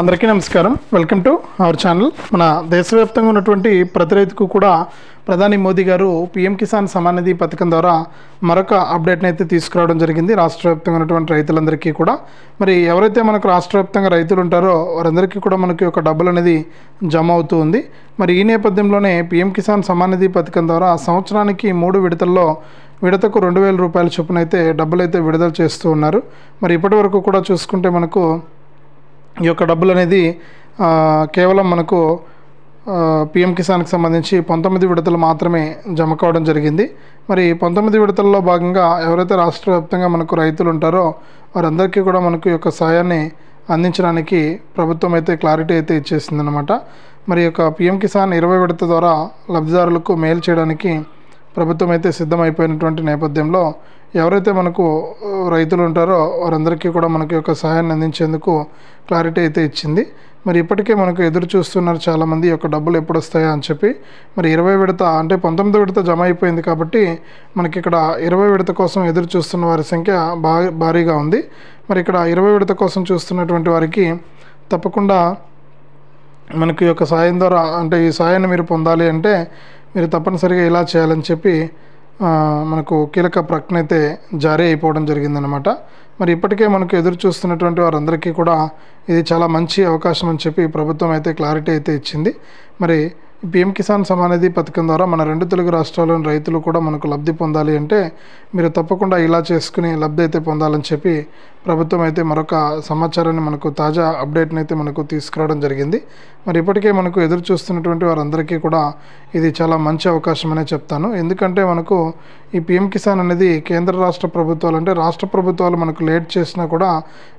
అందరికీ నమస్కారం. Welcome to our channel. మన దేశవ్యాప్తంగా ఉన్నటువంటి ప్రతి రైతుకు కూడా ప్రధాని మోదీ గారు పీఎం కిసాన్ సమ్మాన్ నిధి పథకం ద్వారా మరొక అప్డేట్ని అయితే తీసుకురావడం జరిగింది రాష్ట్ర వ్యాప్తంగా ఉన్నటువంటి రైతులందరికీ కూడా. మరి ఎవరైతే మనకు రాష్ట్ర వ్యాప్తంగా రైతులు ఉంటారో వారందరికీ కూడా మనకి ఒక డబ్బులు అనేది జమ అవుతూ ఉంది. మరి ఈ నేపథ్యంలోనే పీఎం కిసాన్ సమ్మాన్ నిధి పథకం ద్వారా సంవత్సరానికి 3 విడతల్లో విడతకు 2,000 రూపాయల చొప్పున అయితే డబ్బులు అయితే విడుదల చేస్తూ ఉన్నారు. మరి ఇప్పటి వరకు కూడా చూసుకుంటే మనకు ఈ యొక్క డబ్బులు అనేది కేవలం మనకు పీఎం కిసాన్కి సంబంధించి 19 విడతలు మాత్రమే జమ కావడం జరిగింది. మరి 19 విడతల్లో భాగంగా ఎవరైతే రాష్ట్ర వ్యాప్తంగా మనకు రైతులు ఉంటారో వారందరికీ కూడా మనకు ఈ యొక్క సాయాన్ని అందించడానికి ప్రభుత్వం అయితే క్లారిటీ అయితే ఇచ్చేసిందనమాట. మరి ఈ యొక్క పీఎం కిసాన్ 20 విడత ద్వారా లబ్ధిదారులకు మేలు చేయడానికి ప్రభుత్వం అయితే సిద్ధమైపోయినటువంటి నేపథ్యంలో ఎవరైతే మనకు రైతులు ఉంటారో వారందరికీ కూడా మనకి యొక్క సహాయాన్ని అందించేందుకు క్లారిటీ అయితే ఇచ్చింది. మరి ఇప్పటికే మనకు ఎదురు చూస్తున్నారు చాలామంది యొక్క డబ్బులు ఎప్పుడు వస్తాయా అని చెప్పి. మరి 20 విడత అంటే 19 విడత జమ అయిపోయింది కాబట్టి మనకి ఇక్కడ 20 విడత కోసం ఎదురు చూస్తున్న వారి సంఖ్య భారీగా ఉంది. మరి ఇక్కడ 20 విడత కోసం చూస్తున్నటువంటి వారికి తప్పకుండా మనకి యొక్క సాయం ద్వారా అంటే ఈ సాయాన్ని మీరు పొందాలి అంటే మీరు తప్పనిసరిగా ఇలా చేయాలని చెప్పి మనకు కీలక ప్రకటన అయితే జారీ అయిపోవడం జరిగిందనమాట. మరి ఇప్పటికే మనకు ఎదురు చూస్తున్నటువంటి వారందరికీ కూడా ఇది చాలా మంచి అవకాశం అని చెప్పి ప్రభుత్వం అయితే క్లారిటీ అయితే ఇచ్చింది. మరి పీఎం కిసాన్ సమ్మాన్ నిధి పథకం ద్వారా మన 2 తెలుగు రాష్ట్రాల్లోని రైతులు కూడా మనకు లబ్ధి పొందాలి అంటే మీరు తప్పకుండా ఇలా చేసుకుని లబ్ధి అయితే పొందాలని చెప్పి ప్రభుత్వం అయితే మరొక సమాచారాన్ని మనకు తాజా అప్డేట్ని అయితే మనకు తీసుకురావడం జరిగింది. మరి ఇప్పటికే మనకు ఎదురు చూస్తున్నటువంటి వారందరికీ కూడా ఇది చాలా మంచి అవకాశం అనే చెప్తాను. ఎందుకంటే మనకు ఈ పీఎం కిసాన్ అనేది కేంద్ర రాష్ట్ర ప్రభుత్వాలు అంటే రాష్ట్ర ప్రభుత్వాలు మనకు లేట్ చేసినా కూడా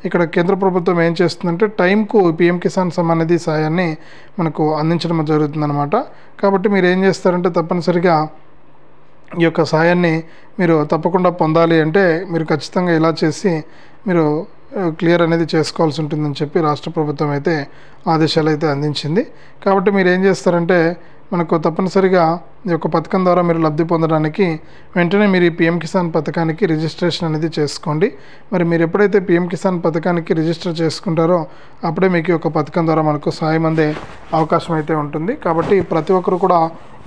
ఇక్కడ కేంద్ర ప్రభుత్వం ఏం చేస్తుందంటే టైంకు పీఎం కిసాన్ సమ్మాన్ నిధి సాయాన్ని మనకు అందించడం జరుగుతుందన్నమాట. కాబట్టి మీరు ఏం చేస్తారంటే తప్పనిసరిగా ఈ యొక్క సాయాన్ని మీరు తప్పకుండా పొందాలి అంటే మీరు ఖచ్చితంగా ఇలా చేసి మీరు క్లియర్ అనేది చేసుకోవాల్సి ఉంటుందని చెప్పి రాష్ట్ర ప్రభుత్వం అయితే ఆదేశాలు అయితే అందించింది. కాబట్టి మీరు ఏం చేస్తారంటే మనకు తప్పనిసరిగా ఈ యొక్క పథకం ద్వారా మీరు లబ్ధి పొందడానికి వెంటనే మీరు ఈ పీఎం కిసాన్ పథకానికి రిజిస్ట్రేషన్ అనేది చేసుకోండి. మరి మీరు ఎప్పుడైతే పీఎం కిసాన్ పథకానికి రిజిస్టర్ చేసుకుంటారో అప్పుడే మీకు ఈ యొక్క పథకం ద్వారా మనకు సాయం అందే అవకాశం అయితే ఉంటుంది. కాబట్టి ప్రతి ఒక్కరు కూడా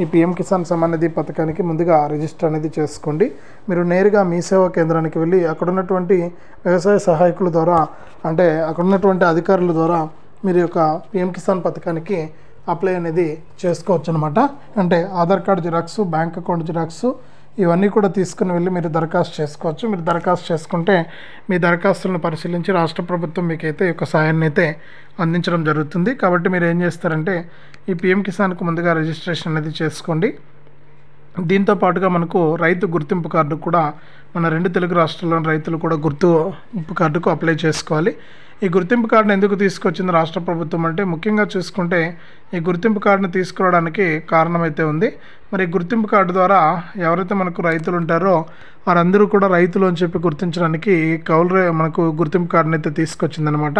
ఈ పీఎం కిసాన్ సమ్మాన్ నిధి పథకానికి ముందుగా రిజిస్టర్ అనేది చేసుకోండి. మీరు నేరుగా మీ సేవా కేంద్రానికి వెళ్ళి అక్కడ ఉన్నటువంటి వ్యవసాయ సహాయకుల ద్వారా అంటే అక్కడ ఉన్నటువంటి అధికారుల ద్వారా మీరు యొక్క పీఎం కిసాన్ పథకానికి అప్లై అనేది చేసుకోవచ్చు అనమాట. అంటే Aadhaar card xerox, bank account xerox ఇవన్నీ కూడా తీసుకుని వెళ్ళి మీరు దరఖాస్తు చేసుకోవచ్చు. మీరు దరఖాస్తు చేసుకుంటే మీ దరఖాస్తులను పరిశీలించి రాష్ట్ర ప్రభుత్వం మీకైతే ఈ యొక్క సాయాన్ని అయితే అందించడం జరుగుతుంది. కాబట్టి మీరు ఏం చేస్తారంటే ఈ పీఎం కిసాన్కు ముందుగా రిజిస్ట్రేషన్ అనేది చేసుకోండి. దీంతో పాటుగా మనకు రైతు గుర్తింపు కార్డు కూడా మన 2 తెలుగు రాష్ట్రాల్లోని రైతులు కూడా గుర్తింపు కార్డుకు అప్లై చేసుకోవాలి. ఈ గుర్తింపు కార్డును ఎందుకు తీసుకొచ్చింది రాష్ట్ర ప్రభుత్వం అంటే ముఖ్యంగా చూసుకుంటే ఈ గుర్తింపు కార్డును తీసుకురావడానికి కారణం అయితే ఉంది. మరి గుర్తింపు కార్డు ద్వారా ఎవరైతే మనకు రైతులు ఉంటారో వారందరూ కూడా రైతులు అని చెప్పి గుర్తించడానికి కౌలు మనకు గుర్తింపు కార్డును అయితే తీసుకొచ్చిందనమాట.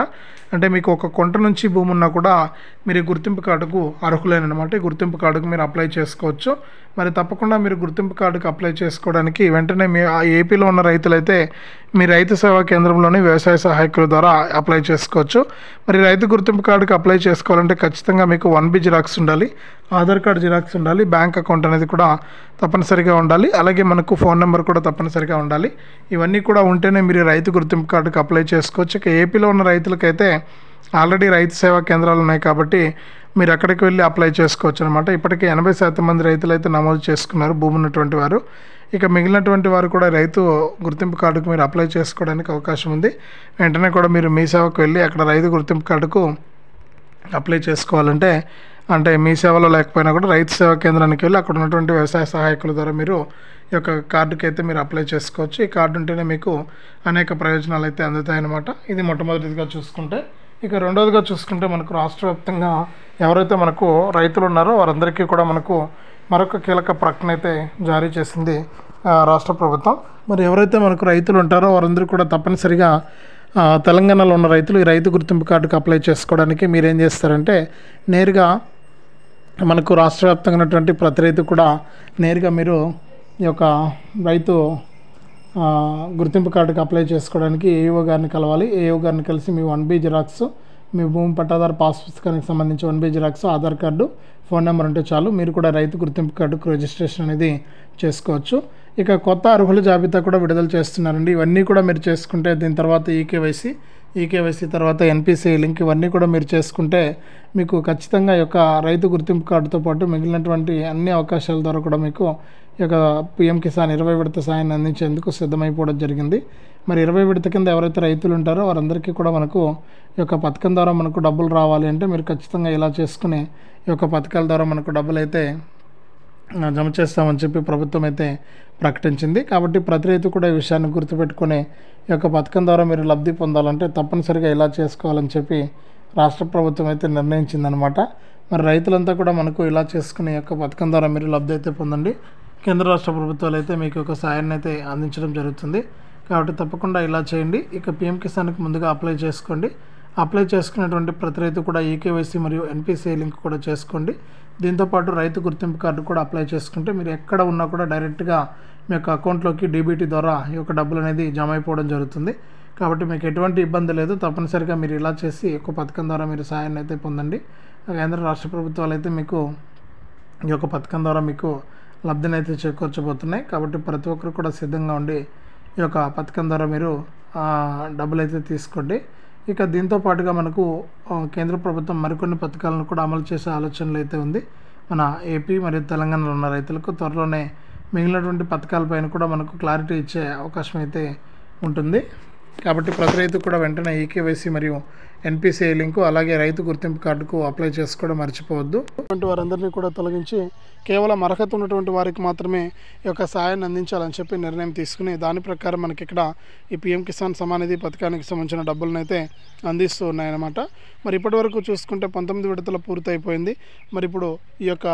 అంటే మీకు ఒక కొంట నుంచి భూమి ఉన్నా కూడా మీరు ఈ గుర్తింపు కార్డుకు అర్హులేనమాట. ఈ గుర్తింపు కార్డుకు మీరు అప్లై చేసుకోవచ్చు. మరి తప్పకుండా మీరు గుర్తింపు కార్డుకు అప్లై చేసుకోవడానికి వెంటనే మీ ఏపీలో ఉన్న రైతులైతే మీ రైతు సేవా కేంద్రంలోని వ్యవసాయ సహాయకుల ద్వారా అప్లై చేసుకోవచ్చు. మరి రైతు గుర్తింపు కార్డుకు అప్లై చేసుకోవాలంటే ఖచ్చితంగా మీకు 1B జిరాక్స్ ఉండాలి, ఆధార్ కార్డు జిరాక్స్ ఉండాలి, బ్యాంక్ అకౌంట్ అనేది కూడా తప్పనిసరిగా ఉండాలి, అలాగే మనకు ఫోన్ నెంబర్ కూడా తప్పనిసరిగా ఉండాలి. ఇవన్నీ కూడా ఉంటేనే మీరు రైతు గుర్తింపు కార్డుకు అప్లై చేసుకోవచ్చు. ఇక ఏపీలో ఉన్న రైతులకైతే ఆల్రెడీ రైతు సేవా కేంద్రాలు ఉన్నాయి కాబట్టి మీరు అక్కడికి వెళ్ళి అప్లై చేసుకోవచ్చు అనమాట. ఇప్పటికే 80% మంది రైతులు అయితే నమోదు చేసుకున్నారు భూమి ఉన్నటువంటి వారు. ఇక మిగిలినటువంటి వారు కూడా రైతు గుర్తింపు కార్డుకు మీరు అప్లై చేసుకోవడానికి అవకాశం ఉంది. వెంటనే కూడా మీరు మీ సేవకు వెళ్ళి అక్కడ రైతు గుర్తింపు కార్డుకు అప్లై చేసుకోవాలంటే అంటే మీ సేవలో లేకపోయినా కూడా రైతు సేవా కేంద్రానికి వెళ్ళి అక్కడ ఉన్నటువంటి వ్యవసాయ సహాయకుల ద్వారా మీరు ఈ యొక్క కార్డుకి అయితే మీరు అప్లై చేసుకోవచ్చు. ఈ కార్డు ఉంటేనే మీకు అనేక ప్రయోజనాలు అయితే అందుతాయన్నమాట. ఇది మొట్టమొదటిగా చూసుకుంటే. ఇక రెండవదిగా చూసుకుంటే మనకు రాష్ట్ర వ్యాప్తంగా ఎవరైతే మనకు రైతులు ఉన్నారో వారందరికీ కూడా మనకు మరొక కీలక ప్రకటన అయితే జారీ చేసింది రాష్ట్ర ప్రభుత్వం. మరి ఎవరైతే మనకు రైతులు ఉంటారో వారందరూ కూడా తప్పనిసరిగా తెలంగాణలో ఉన్న రైతులు ఈ రైతు గుర్తింపు కార్డుకు అప్లై చేసుకోవడానికి మీరేం చేస్తారంటే నేరుగా మనకు రాష్ట్ర వ్యాప్తంగా ఉన్నటువంటి ప్రతి రైతు కూడా నేరుగా మీరు ఈ యొక్క రైతు గుర్తింపు కార్డుకి అప్లై చేసుకోవడానికి ఏఈఓ గారిని కలవాలి. ఏఈఓ గారిని కలిసి మీ 1B జిరాక్స్, మీ భూమి పట్టాదారు పాస్ పుస్తకానికి సంబంధించి 1 xerox, Aadhaar card, phone number ఉంటే చాలు, మీరు కూడా రైతు గుర్తింపు కార్డుకు రిజిస్ట్రేషన్ అనేది చేసుకోవచ్చు. ఇక కొత్త అర్హుల జాబితా కూడా విడుదల చేస్తున్నారండి. ఇవన్నీ కూడా మీరు చేసుకుంటే దీని తర్వాత ఈకేవైసీ తర్వాత ఎన్పిసిఐ లింక్ ఇవన్నీ కూడా మీరు చేసుకుంటే మీకు ఖచ్చితంగా ఈ యొక్క రైతు గుర్తింపు కార్డుతో పాటు మిగిలినటువంటి అన్ని అవకాశాల ద్వారా కూడా మీకు ఈ యొక్క పిఎం కిసాన్ 20 విడత సాయాన్ని అందించేందుకు సిద్ధమైపోవడం జరిగింది. మరి 20 విడత కింద ఎవరైతే రైతులు ఉంటారో వారందరికీ కూడా మనకు ఈ యొక్క పథకం ద్వారా మనకు డబ్బులు రావాలి అంటే మీరు ఖచ్చితంగా ఇలా చేసుకుని ఈ యొక్క పథకాల ద్వారా మనకు డబ్బులు అయితే జమ చేస్తామని చెప్పి ప్రభుత్వం అయితే ప్రకటించింది. కాబట్టి ప్రతి రైతు కూడా ఈ విషయాన్ని గుర్తుపెట్టుకుని ఈ యొక్క పథకం ద్వారా మీరు లబ్ధి పొందాలంటే తప్పనిసరిగా ఇలా చేసుకోవాలని చెప్పి రాష్ట్ర ప్రభుత్వం అయితే నిర్ణయించిందనమాట. మరి రైతులంతా కూడా మనకు ఇలా చేసుకుని ఈ యొక్క పథకం ద్వారా మీరు లబ్ధి అయితే పొందండి. కేంద్ర రాష్ట్ర ప్రభుత్వాలు అయితే మీకు ఒక సాయాన్ని అయితే అందించడం జరుగుతుంది. కాబట్టి తప్పకుండా ఇలా చేయండి. ఇక పిఎం కిసాన్కి ముందుగా అప్లై చేసుకోండి. అప్లై చేసుకున్నటువంటి ప్రతి రైతు కూడా ఈకేవైసీ మరియు ఎన్పిసిఐ లింక్ కూడా చేసుకోండి. దీంతోపాటు రైతు గుర్తింపు కార్డు కూడా అప్లై చేసుకుంటే మీరు ఎక్కడ ఉన్నా కూడా డైరెక్ట్గా మీ యొక్క అకౌంట్లోకి డీబీటీ ద్వారా ఈ యొక్క డబ్బులు అనేది జమ అయిపోవడం జరుగుతుంది. కాబట్టి మీకు ఎటువంటి ఇబ్బంది లేదు. తప్పనిసరిగా మీరు ఇలా చేసి ఒక పథకం ద్వారా మీరు సాయాన్ని అయితే పొందండి. కేంద్ర రాష్ట్ర ప్రభుత్వాలు అయితే మీకు ఈ యొక్క పథకం ద్వారా మీకు లబ్ధిని అయితే చేకూర్చబోతున్నాయి. కాబట్టి ప్రతి ఒక్కరు కూడా సిద్ధంగా ఉండి ఈ యొక్క పథకం ద్వారా మీరు డబ్బులు అయితే తీసుకోండి. ఇక దీంతో పాటుగా మనకు కేంద్ర ప్రభుత్వం మరికొన్ని పథకాలను కూడా అమలు చేసే ఆలోచనలు అయితే ఉంది. మన ఏపీ మరియు తెలంగాణలో ఉన్న రైతులకు త్వరలోనే మిగిలినటువంటి పథకాలపైన కూడా మనకు క్లారిటీ ఇచ్చే అవకాశం అయితే ఉంటుంది. కాబట్టి ప్రతి రైతు కూడా వెంటనే ఈకేవైసీ మరియు ఎన్పిసిఐ లింకు అలాగే రైతు గుర్తింపు కార్డుకు అప్లై చేసుకోవడం మర్చిపోవద్దు. అటువంటి వారందరినీ కూడా తొలగించి కేవలం అర్హత ఉన్నటువంటి వారికి మాత్రమే ఈ యొక్క సాయాన్ని అందించాలని చెప్పి నిర్ణయం తీసుకుని దాని ప్రకారం మనకి ఇక్కడ ఈ పిఎం కిసాన్ సమానిధి పథకానికి సంబంధించిన డబ్బులను అయితే అందిస్తూ ఉన్నాయన్నమాట. మరి ఇప్పటివరకు చూసుకుంటే 19 విడతలు పూర్తయిపోయింది. మరి ఇప్పుడు ఈ యొక్క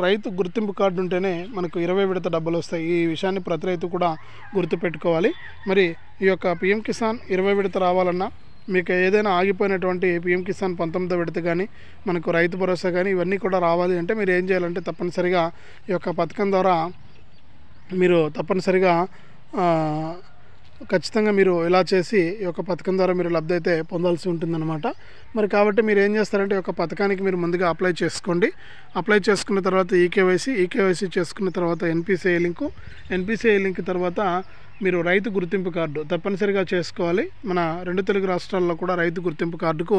రైతు గుర్తింపు కార్డు ఉంటేనే మనకు 20 విడత డబ్బులు వస్తాయి. ఈ విషయాన్ని ప్రతి రైతు కూడా గుర్తుపెట్టుకోవాలి. మరి ఈ యొక్క పిఎం కిసాన్ 20 విడత రావాలన్నా మీకు ఏదైనా ఆగిపోయినటువంటి పిఎం కిసాన్ 19వ విడత కానీ మనకు రైతు భరోసా కానీ ఇవన్నీ కూడా రావాలి అంటే మీరు ఏం చేయాలంటే తప్పనిసరిగా ఈ యొక్క పథకం ద్వారా మీరు తప్పనిసరిగా ఖచ్చితంగా మీరు ఇలా చేసి ఈ యొక్క పథకం ద్వారా మీరు లబ్ధి అయితే పొందాల్సి ఉంటుందన్నమాట. మరి కాబట్టి మీరు ఏం చేస్తారంటే ఈ యొక్క పథకానికి మీరు ముందుగా అప్లై చేసుకోండి. అప్లై చేసుకున్న తర్వాత ఈకేవైసీ చేసుకున్న తర్వాత ఎన్పిసిఐ లింక్ తర్వాత మీరు రైతు గుర్తింపు కార్డు తప్పనిసరిగా చేసుకోవాలి. మన 2 తెలుగు రాష్ట్రాల్లో కూడా రైతు గుర్తింపు కార్డుకు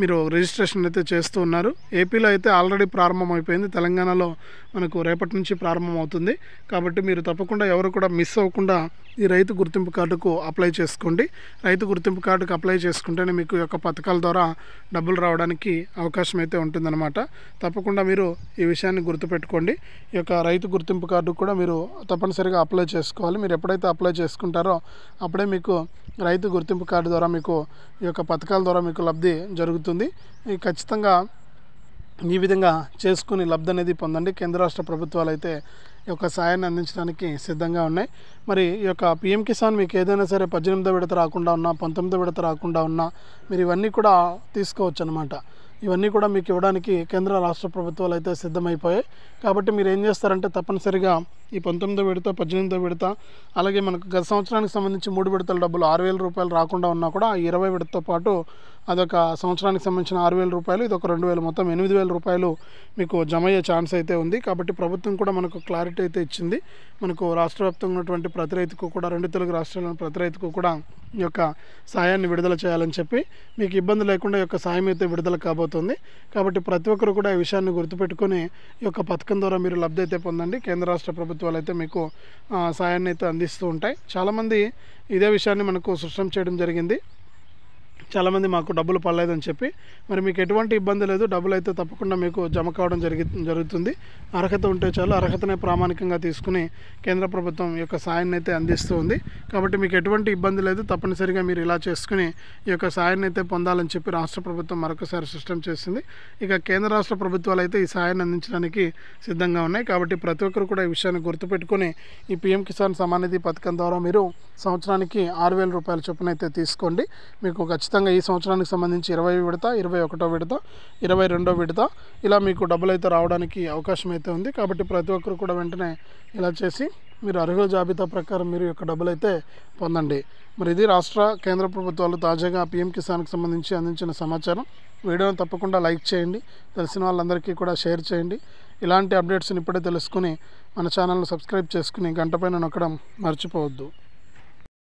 మీరు రిజిస్ట్రేషన్ అయితే చేస్తూ ఉన్నారు. ఏపీలో అయితే ఆల్రెడీ ప్రారంభమైపోయింది. తెలంగాణలో మనకు రేపటి నుంచి ప్రారంభమవుతుంది. కాబట్టి మీరు తప్పకుండా ఎవరు కూడా మిస్ అవ్వకుండా ఈ రైతు గుర్తింపు కార్డుకు అప్లై చేసుకోండి. రైతు గుర్తింపు కార్డుకు అప్లై చేసుకుంటేనే మీకు ఈ యొక్క పథకాల ద్వారా డబ్బులు రావడానికి అవకాశం అయితే ఉంటుందన్నమాట. తప్పకుండా మీరు ఈ విషయాన్ని గుర్తుపెట్టుకోండి. ఈ యొక్క రైతు గుర్తింపు కార్డు కూడా మీరు తప్పనిసరిగా అప్లై చేసుకోవాలి. మీరు ఎప్పుడైతే అప్లై చేసుకుంటారో అప్పుడే మీకు రైతు గుర్తింపు కార్డు ద్వారా మీకు ఈ యొక్క పథకాల ద్వారా మీకు లబ్ధి జరుగుతుంది. ఖచ్చితంగా ఈ విధంగా చేసుకుని లబ్ధి అనేది పొందండి. కేంద్ర రాష్ట్ర ప్రభుత్వాలు అయితే ఈ యొక్క సాయాన్ని అందించడానికి సిద్ధంగా ఉన్నాయి. మరి ఈ యొక్క పిఎం కిసాన్ మీకు ఏదైనా సరే 18వ విడత రాకుండా ఉన్నా 19వ విడత రాకుండా ఉన్నా మీరు ఇవన్నీ కూడా తీసుకోవచ్చు అన్నమాట. ఇవన్నీ కూడా మీకు ఇవ్వడానికి కేంద్ర రాష్ట్ర ప్రభుత్వాలు అయితే సిద్ధమైపోయాయి. కాబట్టి మీరు ఏం చేస్తారంటే తప్పనిసరిగా ఈ 19వ విడత 18వ విడత అలాగే మనకు గత సంవత్సరానికి సంబంధించి 3 విడతల డబ్బులు 6,000 రూపాయలు రాకుండా ఉన్నా కూడా 20 విడతతో పాటు అదొక సంవత్సరానికి సంబంధించిన 6,000 రూపాయలు ఇదొక 2,000 మొత్తం 8,000 రూపాయలు మీకు జమ అయ్యే ఛాన్స్ అయితే ఉంది. కాబట్టి ప్రభుత్వం కూడా మనకు క్లారిటీ అయితే ఇచ్చింది. మనకు రాష్ట్ర వ్యాప్తంగా ఉన్నటువంటి ప్రతి రైతుకు కూడా 2 తెలుగు రాష్ట్రాల్లోని ప్రతి రైతుకు కూడా ఈ యొక్క సాయాన్ని విడుదల చేయాలని చెప్పి మీకు ఇబ్బంది లేకుండా ఈ యొక్క సాయం అయితే విడుదల కాబోతుంది. కాబట్టి ప్రతి ఒక్కరు కూడా ఈ విషయాన్ని గుర్తుపెట్టుకొని ఈ యొక్క పథకం ద్వారా మీరు లబ్ధి అయితే పొందండి. కేంద్ర రాష్ట్ర ప్రభుత్వాలు అయితే మీకు సాయాన్ని అయితే అందిస్తూ ఉంటాయి. చాలామంది ఇదే విషయాన్ని మనకు స్పష్టం చేయడం జరిగింది. చాలామంది మాకు డబ్బులు పడలేదని చెప్పి మరి మీకు ఎటువంటి ఇబ్బంది లేదు. డబ్బులు అయితే తప్పకుండా మీకు జమ కావడం జరుగుతుంది. అర్హత ఉంటే చాలు. అర్హతనే ప్రామాణికంగా తీసుకుని కేంద్ర ప్రభుత్వం ఈ యొక్క సాయాన్ని అయితే అందిస్తూ ఉంది. కాబట్టి మీకు ఎటువంటి ఇబ్బంది లేదు. తప్పనిసరిగా మీరు ఇలా చేసుకుని ఈ యొక్క సాయాన్ని అయితే పొందాలని చెప్పి రాష్ట్ర ప్రభుత్వం మరొకసారి సిస్టమ్ చేసింది. ఇక కేంద్ర రాష్ట్ర ప్రభుత్వాలు అయితే ఈ సాయాన్ని అందించడానికి సిద్ధంగా ఉన్నాయి. కాబట్టి ప్రతి ఒక్కరు కూడా ఈ విషయాన్ని గుర్తుపెట్టుకొని ఈ పిఎం కిసాన్ సమానిధి పథకం ద్వారా మీరు సంవత్సరానికి 6,000 రూపాయల చొప్పున అయితే తీసుకోండి. మీకు ఖచ్చితంగా ఈ సంవత్సరానికి సంబంధించి 20వ విడత 21వ విడత 22వ విడత ఇలా మీకు డబ్బులు అయితే రావడానికి అవకాశం అయితే ఉంది. కాబట్టి ప్రతి ఒక్కరు కూడా వెంటనే ఇలా చేసి మీరు అర్హుల జాబితా ప్రకారం మీరు యొక్క డబ్బులు అయితే పొందండి. మరి ఇది రాష్ట్ర కేంద్ర ప్రభుత్వాలు తాజాగా పీఎం కిసాన్కి సంబంధించి అందించిన సమాచారం. వీడియోని తప్పకుండా లైక్ చేయండి, తెలిసిన వాళ్ళందరికీ కూడా షేర్ చేయండి. ఇలాంటి అప్డేట్స్ని ఇప్పుడే తెలుసుకుని మన ఛానల్ను సబ్స్క్రైబ్ చేసుకుని గంట పైన నొక్కడం మర్చిపోవద్దు.